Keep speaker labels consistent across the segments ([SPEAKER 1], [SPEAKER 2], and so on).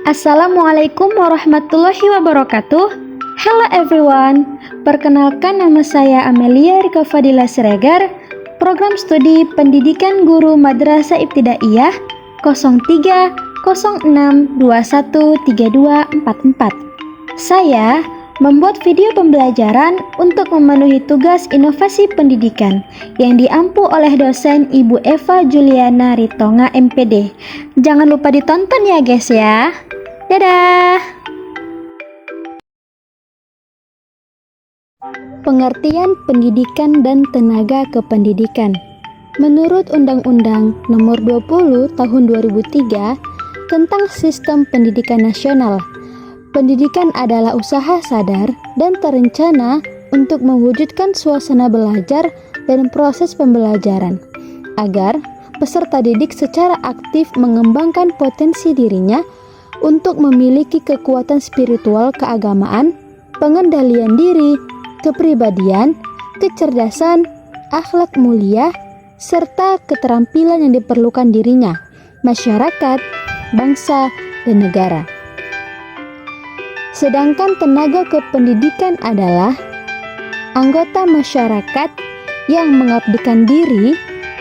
[SPEAKER 1] Assalamualaikum warahmatullahi wabarakatuh. Hello everyone. Perkenalkan, nama saya Amelia Rika Fadila Siregar, Program Studi Pendidikan Guru Madrasah Ibtidaiyah 0306213244. Saya membuat video pembelajaran untuk memenuhi tugas inovasi pendidikan yang diampu oleh dosen Ibu Eva Juliana Ritonga MPD. Jangan lupa ditonton ya guys ya. Dadah! Pengertian pendidikan dan tenaga kependidikan. Menurut Undang-Undang Nomor 20 Tahun 2003 tentang Sistem Pendidikan Nasional, pendidikan adalah usaha sadar dan terencana untuk mewujudkan suasana belajar dan proses pembelajaran, agar peserta didik secara aktif mengembangkan potensi dirinya untuk memiliki kekuatan spiritual keagamaan, pengendalian diri, kepribadian, kecerdasan, akhlak mulia, serta keterampilan yang diperlukan dirinya, masyarakat, bangsa, dan negara. Sedangkan tenaga kependidikan adalah anggota masyarakat yang mengabdikan diri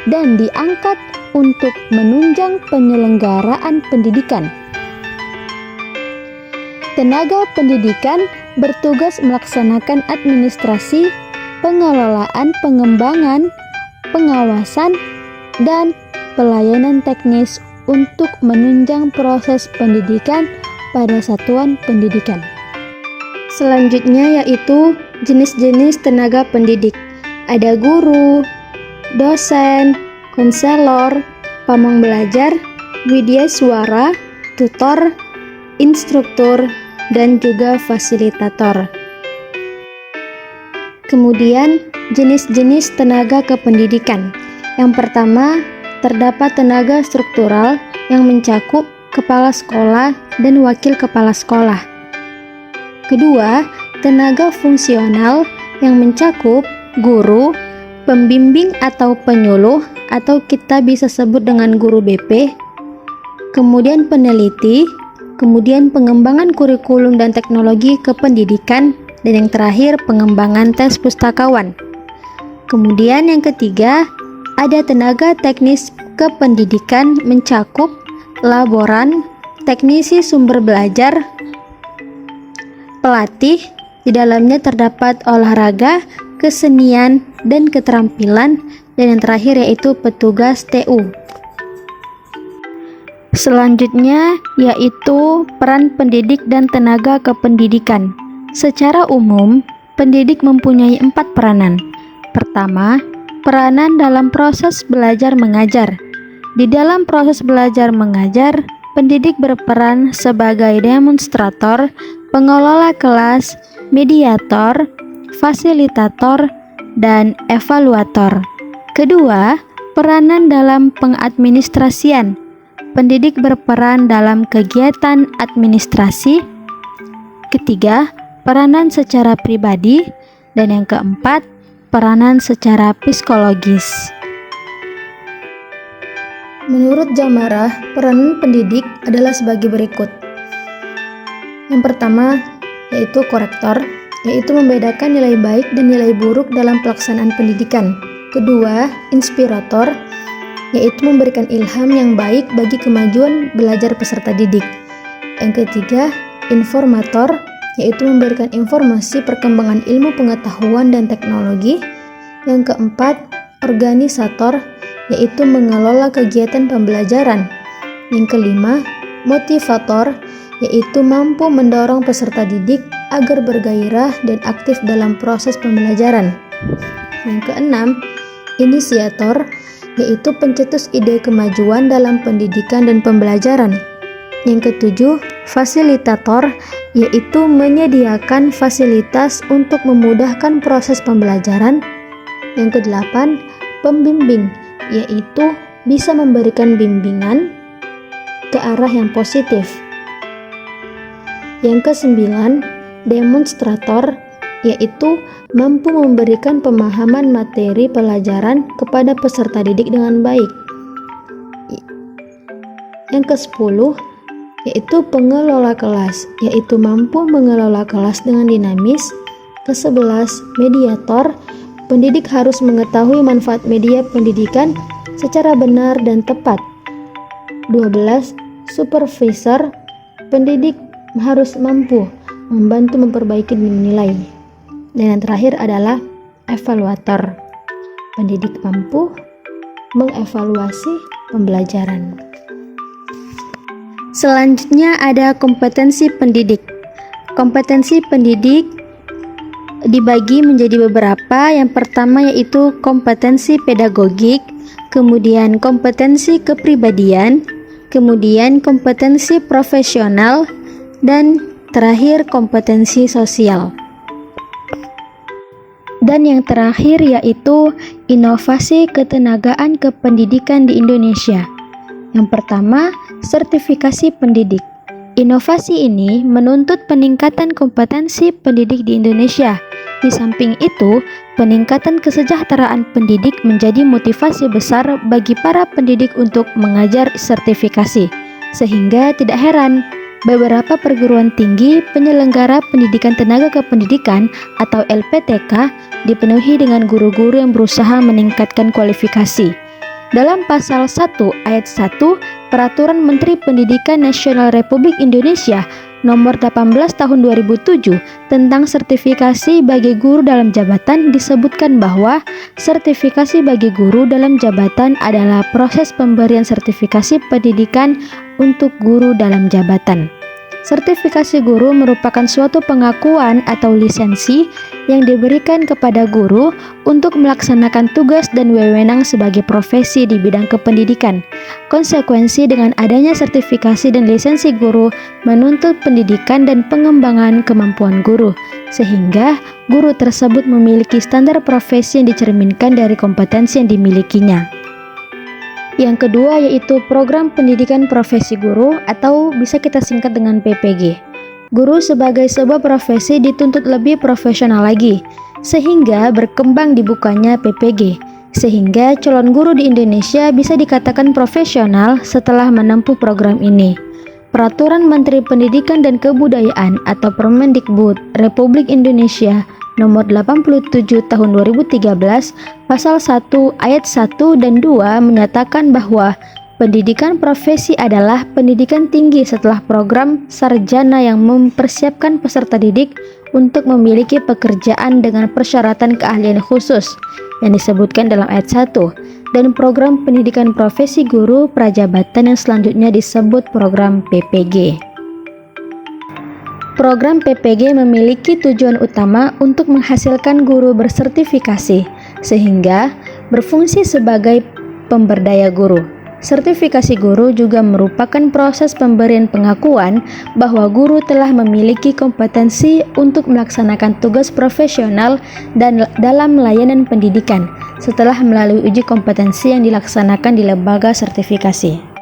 [SPEAKER 1] dan diangkat untuk menunjang penyelenggaraan pendidikan. Tenaga pendidikan bertugas melaksanakan administrasi, pengelolaan, pengembangan, pengawasan, dan pelayanan teknis untuk menunjang proses pendidikan pada satuan pendidikan. Selanjutnya yaitu jenis-jenis tenaga pendidik. Ada guru, dosen, konselor, pamong belajar, widyaswara, tutor, instruktur, dan juga fasilitator. Kemudian, jenis-jenis tenaga kependidikan. Yang pertama, terdapat tenaga struktural yang mencakup kepala sekolah dan wakil kepala sekolah. Kedua, tenaga fungsional yang mencakup guru, pembimbing atau penyuluh, atau kita bisa sebut dengan guru BP, kemudian peneliti, kemudian pengembangan kurikulum dan teknologi kependidikan, dan yang terakhir pengembangan tes pustakawan. Kemudian yang ketiga, ada tenaga teknis kependidikan mencakup laboran, teknisi sumber belajar, pelatih, di dalamnya terdapat olahraga, kesenian, dan keterampilan, dan yang terakhir yaitu petugas TU. Selanjutnya yaitu peran pendidik dan tenaga kependidikan. Secara umum, pendidik mempunyai 4 peranan. Pertama, peranan dalam proses belajar mengajar. Di dalam proses belajar mengajar, pendidik berperan sebagai demonstrator, pengelola kelas, mediator, fasilitator, dan evaluator. Kedua, peranan dalam pengadministrasian. Pendidik berperan dalam kegiatan administrasi. Ketiga, peranan secara pribadi. Dan yang keempat, peranan secara psikologis. Menurut Jamarah, peranan pendidik adalah sebagai berikut. Yang pertama, yaitu korektor, yaitu membedakan nilai baik dan nilai buruk dalam pelaksanaan pendidikan. Kedua, inspirator, yaitu memberikan ilham yang baik bagi kemajuan belajar peserta didik. Yang ketiga, informator, yaitu memberikan informasi perkembangan ilmu pengetahuan dan teknologi. Yang keempat, organisator, yaitu mengelola kegiatan pembelajaran. Yang kelima, motivator, yaitu mampu mendorong peserta didik agar bergairah dan aktif dalam proses pembelajaran. Yang keenam, inisiator, yaitu pencetus ide kemajuan dalam pendidikan dan pembelajaran. Yang ketujuh, fasilitator, yaitu menyediakan fasilitas untuk memudahkan proses pembelajaran. Yang kedelapan, pembimbing, yaitu bisa memberikan bimbingan ke arah yang positif. Yang kesembilan, demonstrator, yaitu mampu memberikan pemahaman materi pelajaran kepada peserta didik dengan baik. Yang ke-10, yaitu pengelola kelas, yaitu mampu mengelola kelas dengan dinamis. Ke-11, mediator, pendidik harus mengetahui manfaat media pendidikan secara benar dan tepat. 12, supervisor, pendidik harus mampu membantu memperbaiki dan menilai. Dan yang terakhir adalah evaluator, pendidik mampu mengevaluasi pembelajaran. Selanjutnya ada kompetensi pendidik. Kompetensi pendidik dibagi menjadi beberapa. Yang pertama yaitu kompetensi pedagogik, kemudian kompetensi kepribadian, kemudian kompetensi profesional, dan terakhir kompetensi sosial. Dan yang terakhir yaitu inovasi ketenagaan kependidikan di Indonesia. Yang pertama, sertifikasi pendidik. Inovasi ini menuntut peningkatan kompetensi pendidik di Indonesia. Di samping itu, peningkatan kesejahteraan pendidik menjadi motivasi besar bagi para pendidik untuk mengajar sertifikasi. Sehingga tidak heran, beberapa perguruan tinggi penyelenggara pendidikan tenaga kependidikan atau LPTK dipenuhi dengan guru-guru yang berusaha meningkatkan kualifikasi. Dalam pasal 1 ayat 1 Peraturan Menteri Pendidikan Nasional Republik Indonesia Nomor 18 Tahun 2007 tentang sertifikasi bagi guru dalam jabatan disebutkan bahwa sertifikasi bagi guru dalam jabatan adalah proses pemberian sertifikasi pendidikan untuk guru dalam jabatan. Sertifikasi guru merupakan suatu pengakuan atau lisensi yang diberikan kepada guru untuk melaksanakan tugas dan wewenang sebagai profesi di bidang kependidikan. Konsekuensi dengan adanya sertifikasi dan lisensi guru menuntut pendidikan dan pengembangan kemampuan guru, sehingga guru tersebut memiliki standar profesi yang dicerminkan dari kompetensi yang dimilikinya. Yang kedua yaitu program pendidikan profesi guru atau bisa kita singkat dengan PPG. Guru sebagai sebuah profesi dituntut lebih profesional lagi, sehingga berkembang dibukanya PPG, sehingga calon guru di Indonesia bisa dikatakan profesional setelah menempuh program ini. Peraturan Menteri Pendidikan dan Kebudayaan atau Permendikbud Republik Indonesia Nomor 87 Tahun 2013 Pasal 1 Ayat 1 dan 2 menyatakan bahwa pendidikan profesi adalah pendidikan tinggi setelah program sarjana yang mempersiapkan peserta didik untuk memiliki pekerjaan dengan persyaratan keahlian khusus yang disebutkan dalam ayat 1 dan program pendidikan profesi guru prajabatan yang selanjutnya disebut program PPG. Program PPG memiliki tujuan utama untuk menghasilkan guru bersertifikasi, sehingga berfungsi sebagai pemberdaya guru. Sertifikasi guru juga merupakan proses pemberian pengakuan bahwa guru telah memiliki kompetensi untuk melaksanakan tugas profesional dan dalam layanan pendidikan setelah melalui uji kompetensi yang dilaksanakan di lembaga sertifikasi.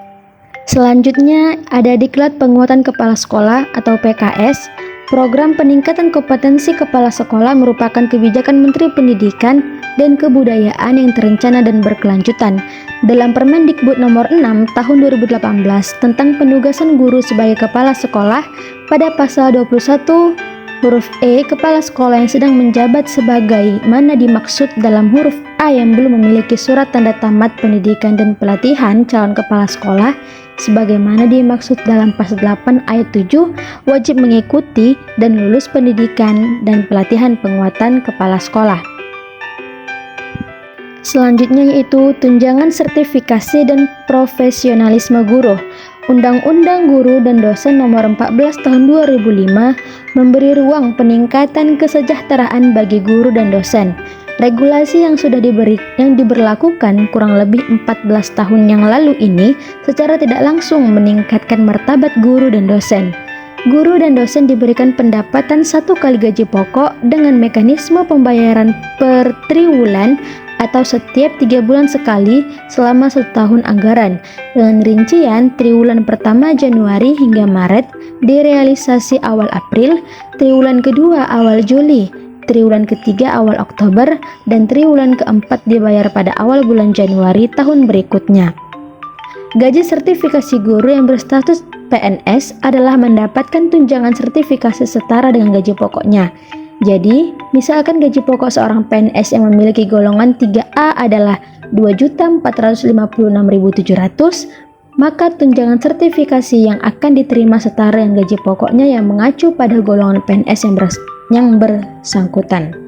[SPEAKER 1] Selanjutnya ada Diklat Penguatan Kepala Sekolah atau PKS. Program peningkatan kompetensi kepala sekolah merupakan kebijakan Menteri Pendidikan dan Kebudayaan yang terencana dan berkelanjutan. Dalam Permendikbud Nomor 6 Tahun 2018 tentang penugasan guru sebagai kepala sekolah, pada pasal 21 huruf E, kepala sekolah yang sedang menjabat sebagai mana dimaksud dalam huruf A yang belum memiliki surat tanda tamat pendidikan dan pelatihan calon kepala sekolah sebagaimana dimaksud dalam pasal 8 ayat 7 wajib mengikuti dan lulus pendidikan dan pelatihan penguatan kepala sekolah. Selanjutnya yaitu tunjangan sertifikasi dan profesionalisme guru. Undang-Undang Guru dan Dosen Nomor 14 Tahun 2005 memberi ruang peningkatan kesejahteraan bagi guru dan dosen. Regulasi yang sudah diberlakukan kurang lebih 14 tahun yang lalu ini secara tidak langsung meningkatkan martabat guru dan dosen. Guru dan dosen diberikan pendapatan 1 kali gaji pokok dengan mekanisme pembayaran per triwulan atau setiap 3 bulan sekali selama 1 tahun anggaran, dengan rincian triwulan pertama Januari hingga Maret direalisasi awal April, triwulan kedua awal Juli, triwulan ketiga awal Oktober, dan triwulan keempat dibayar pada awal bulan Januari tahun berikutnya. Gaji sertifikasi guru yang berstatus PNS adalah mendapatkan tunjangan sertifikasi setara dengan gaji pokoknya. Jadi, misalkan gaji pokok seorang PNS yang memiliki golongan 3A adalah 2.456.700, maka tunjangan sertifikasi yang akan diterima setara dengan gaji pokoknya yang mengacu pada golongan PNS yang bersangkutan.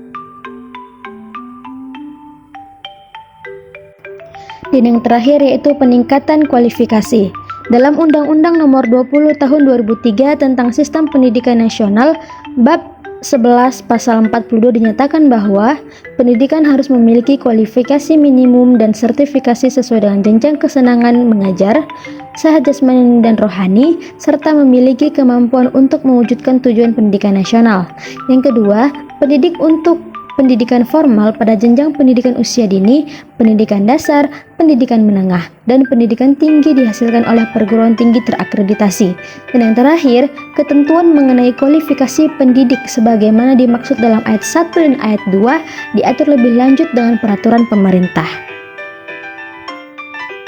[SPEAKER 1] Dan yang terakhir yaitu peningkatan kualifikasi. Dalam Undang-Undang Nomor 20 Tahun 2003 tentang Sistem Pendidikan Nasional, Bab 11 Pasal 42 dinyatakan bahwa pendidikan harus memiliki kualifikasi minimum dan sertifikasi sesuai dengan jenjang kesenangan mengajar, sehat jasmani dan rohani, serta memiliki kemampuan untuk mewujudkan tujuan pendidikan nasional. Yang kedua, pendidik untuk pendidikan formal pada jenjang pendidikan usia dini, pendidikan dasar, pendidikan menengah, dan pendidikan tinggi dihasilkan oleh perguruan tinggi terakreditasi. Dan yang terakhir, ketentuan mengenai kualifikasi pendidik sebagaimana dimaksud dalam ayat 1 dan ayat 2 diatur lebih lanjut dengan peraturan pemerintah.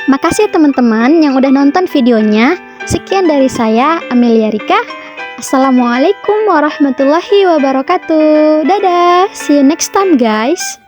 [SPEAKER 2] Makasih teman-teman yang udah nonton videonya. Sekian dari saya, Amelia Rika. Assalamualaikum warahmatullahi wabarakatuh. Dadah, see you next time guys.